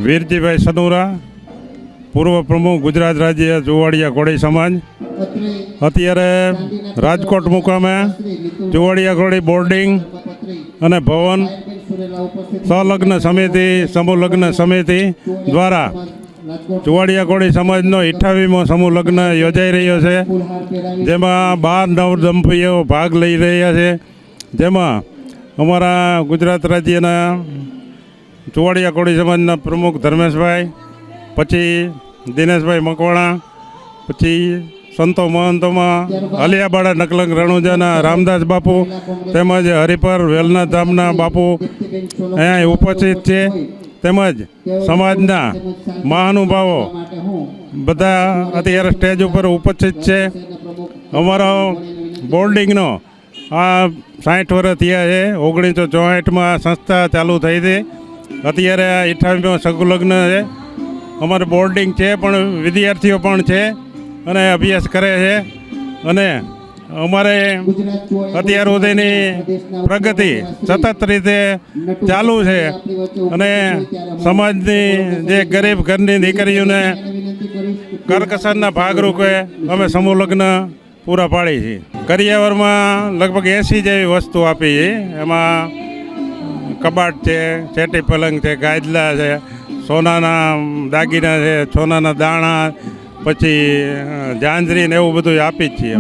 વીરજીભાઈ સનુરા, પૂર્વ પ્રમુખ ગુજરાત રાજ્ય ચુવાડિયા કોળી સમાજ, અત્યારે રાજકોટ મુકામે ચુવાડિયા કોળી બોર્ડિંગ અને ભવન સહલગ્ન સમિતિ સમૂહ લગ્ન સમિતિ દ્વારા ચુવાડિયા કોળી સમાજનો 58મો સમૂહ લગ્ન યોજાઈ રહ્યો છે, જેમાં 12 નવદંપતીઓ ભાગ લઈ રહ્યા છે. જેમાં અમારા ગુજરાત રાજ્યના ચુવાડિયા કોળી સમાજના પ્રમુખ ધર્મેશભાઈ, પછી દિનેશભાઈ મકવાણા, પછી સંતો મહંતોમાં અલિયાબાડા નકલંગ રણુજાના રામદાસ બાપુ તેમજ હરિપર વેલનાથ ધામના બાપુ અહીંયા ઉપસ્થિત છે. તેમજ સમાજના મહાનુભાવો બધા અત્યારે સ્ટેજ ઉપર ઉપસ્થિત છે. અમારો બોર્ડિંગનો આ 60 વર્ષ થયા છે. 1964માં સંસ્થા ચાલુ થઈ હતી. અત્યારે 58મો સમૂહ લગ્ન છે. અમારે બોર્ડિંગ છે, પણ વિદ્યાર્થીઓ પણ છે અને અભ્યાસ કરે છે. અને અમારે અત્યાર સુધીની પ્રગતિ સતત રીતે ચાલુ છે અને સમાજની જે ગરીબ ઘરની દીકરીઓને કરકસરના ભાગરૂપે અમે સમૂહ લગ્ન પૂરા પાડી છીએ. કરિયાવરમાં લગભગ 80 જેવી વસ્તુ આપી છે. એમાં કબાટ છે, ચેટી પલંગ છે, ગાદલા છે, સોનાના દાગીના છે, સોનાના દાણા, પછી જાંજરી ને એવું બધું આપી જ છીએ.